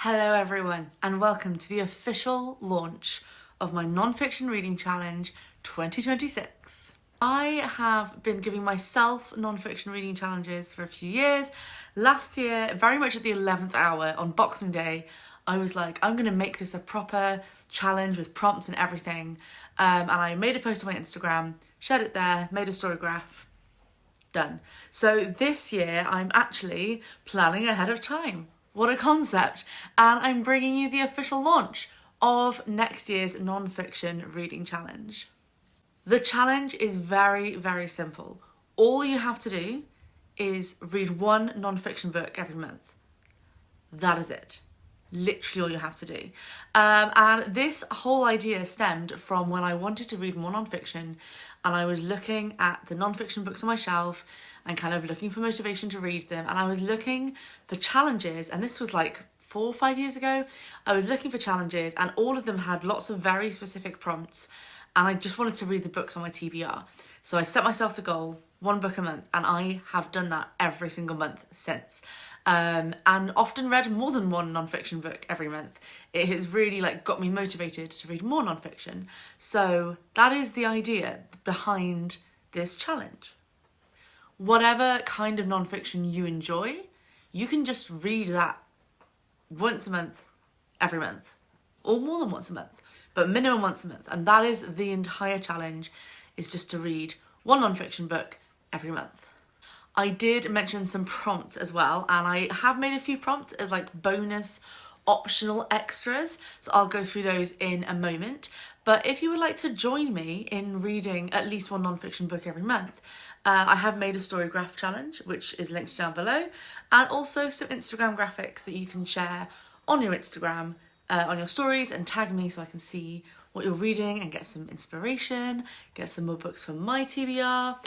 Hello everyone and welcome to the official launch of my non-fiction reading challenge 2026. I have been giving myself non-fiction reading challenges for a few years. Last year, very much at the 11th hour on Boxing Day, I was like, I'm going to make this a proper challenge with prompts and everything. And I made a post on my Instagram, shared it there, made a story graph, done. So this year I'm actually planning ahead of time. What a concept. And I'm bringing you the official launch of next year's non-fiction reading challenge. The challenge is very, very simple. All you have to do is read one non-fiction book every month. That is it. Literally all you have to do. And this whole idea stemmed from when I wanted to read more non-fiction and I was looking at the non-fiction books on my shelf and kind of looking for motivation to read them, and I was looking for challenges, and this was like 4 or 5 years ago. I was looking for challenges and all of them had lots of very specific prompts and I just wanted to read the books on my TBR. So I set myself the goal, one book a month, and I have done that every single month since. And often read more than one non-fiction book every month. It has really got me motivated to read more non-fiction. So that is the idea behind this challenge. Whatever kind of non-fiction you enjoy, you can just read that once a month, every month, or more than once a month, but minimum once a month. And that is the entire challenge, is just to read one non-fiction book every month. I did mention some prompts as well, and I have made a few prompts as bonus optional extras, so I'll go through those in a moment. But if you would like to join me in reading at least one non-fiction book every month, I have made a story graph challenge, which is linked down below, and also some Instagram graphics that you can share on your Instagram, on your stories, and tag me so I can see what you're reading and get some inspiration, get some more books from my TBR.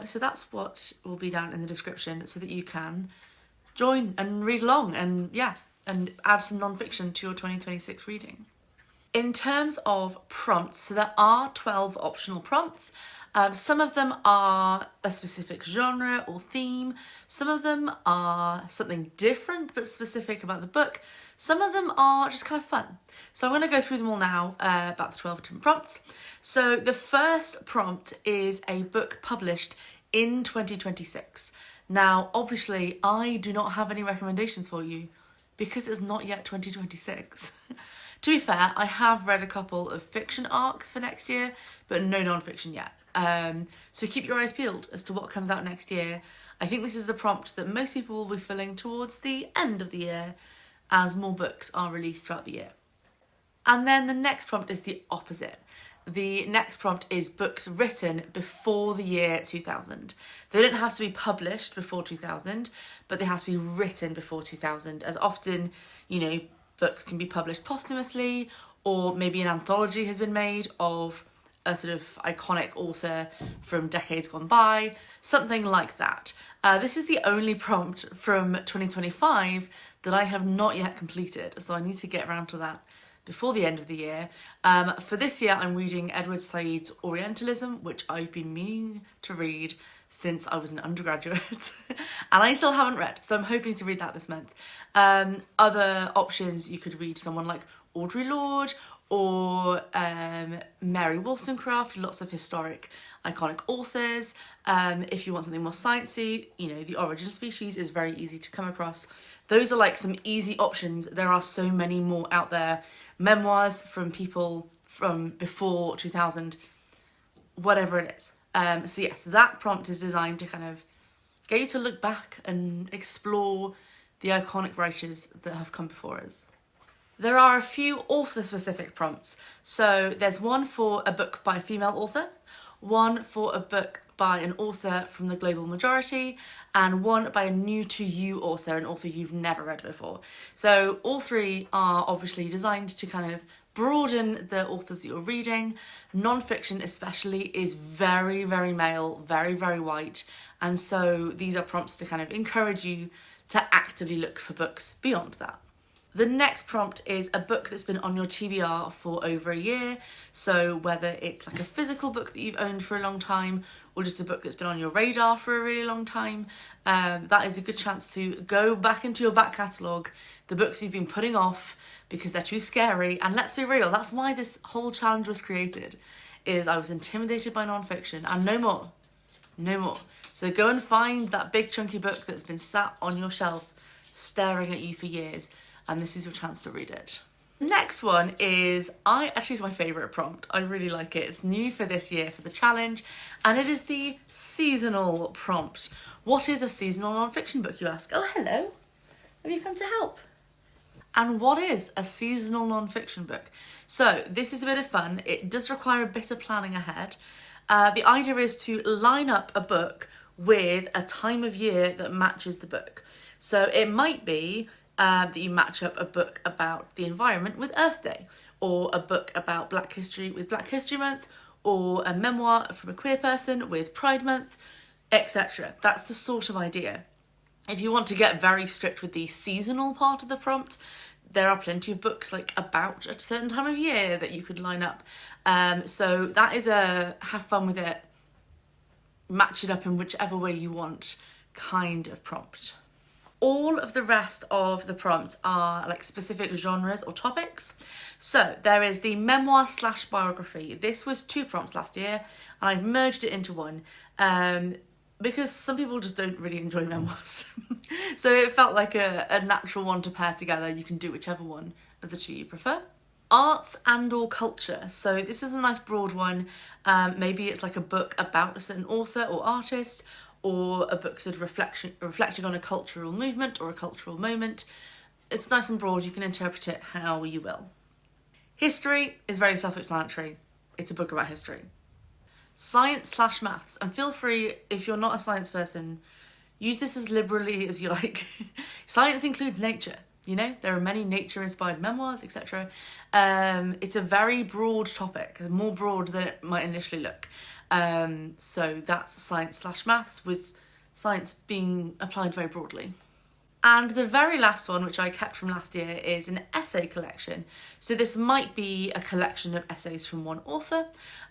So that's what will be down in the description so that you can join and read along and add some non-fiction to your 2026 reading. In terms of prompts, so there are 12 optional prompts. Some of them are a specific genre or theme. Some of them are something different but specific about the book. Some of them are just kind of fun. So I'm going to go through them all now, about the 12 different prompts. So the first prompt is a book published in 2026. Now, obviously, I do not have any recommendations for you because it's not yet 2026. To be fair, I have read a couple of fiction arcs for next year, but no non-fiction yet. So keep your eyes peeled as to what comes out next year. I think this is a prompt that most people will be filling towards the end of the year as more books are released throughout the year. And then the next prompt is the opposite. The next prompt is books written before the year 2000. They don't have to be published before 2000, but they have to be written before 2000, as often, books can be published posthumously, or maybe an anthology has been made of a sort of iconic author from decades gone by, something like that. This is the only prompt from 2025 that I have not yet completed, so I need to get around to that before the end of the year. For this year, I'm reading Edward Said's Orientalism, which I've been meaning to read since I was an undergraduate, and I still haven't read, so I'm hoping to read that this month. Other options, you could read someone like Audre Lorde or Mary Wollstonecraft, lots of historic, iconic authors. If you want something more sciencey, The Origin of Species is very easy to come across. Those are some easy options. There are so many more out there. Memoirs from people from before 2000, whatever it is. So yes, that prompt is designed to kind of get you to look back and explore the iconic writers that have come before us. There are a few author-specific prompts. So there's one for a book by a female author, one for a book by an author from the global majority, and one by a new-to-you author, an author you've never read before. So all three are obviously designed to kind of broaden the authors that you're reading. Non-fiction especially is very, very male, very, very white, and so these are prompts to kind of encourage you to actively look for books beyond that. The next prompt is a book that's been on your TBR for over a year. So whether it's like a physical book that you've owned for a long time or just a book that's been on your radar for a really long time, that is a good chance to go back into your back catalogue, the books you've been putting off because they're too scary. And let's be real, that's why this whole challenge was created, is I was intimidated by non-fiction and no more. No more. So go and find that big chunky book that's been sat on your shelf staring at you for years, and this is your chance to read it. Next one is, it's my favourite prompt. I really like it. It's new for this year for the challenge, and it is the seasonal prompt. What is a seasonal non-fiction book, you ask? Oh, hello. Have you come to help? And what is a seasonal non-fiction book? So this is a bit of fun. It does require a bit of planning ahead. The idea is to line up a book with a time of year that matches the book. So it might be that you match up a book about the environment with Earth Day, or a book about Black History with Black History Month, or a memoir from a queer person with Pride Month, etc. That's the sort of idea. If you want to get very strict with the seasonal part of the prompt, there are plenty of books like about a certain time of year that you could line up. So that is a have fun with it, match it up in whichever way you want kind of prompt. All of the rest of the prompts are like specific genres or topics. So there is the memoir / biography. This was 2 prompts last year and I've merged it into one because some people just don't really enjoy memoirs. So it felt like a natural one to pair together. You can do whichever one of the 2 you prefer. Arts and or culture. So this is a nice broad one. Maybe it's like a book about a certain author or artist, or a book sort of reflecting on a cultural movement or a cultural moment. It's nice and broad, you can interpret it how you will. History is very self-explanatory. It's a book about history. Science / maths, and feel free, if you're not a science person, use this as liberally as you like. Science includes nature, you know? There are many nature-inspired memoirs, etc. It's a very broad topic, more broad than it might initially look. So that's science / maths, with science being applied very broadly. And the very last one, which I kept from last year, is an essay collection. So this might be a collection of essays from one author,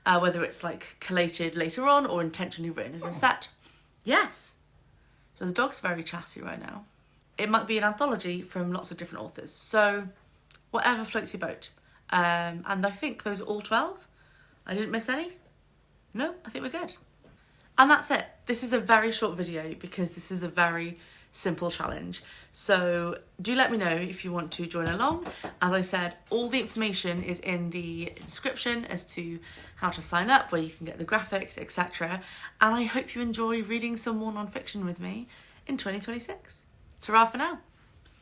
whether it's like collated later on or intentionally written as a set. Yes. So the dog's very chatty right now. It might be an anthology from lots of different authors. So whatever floats your boat. And I think those are all 12. I didn't miss any. No, I think we're good. And that's it. This is a very short video because this is a very simple challenge. So do let me know if you want to join along. As I said, all the information is in the description as to how to sign up, where you can get the graphics, etc. And I hope you enjoy reading some more non-fiction with me in 2026. Ta-ra for now.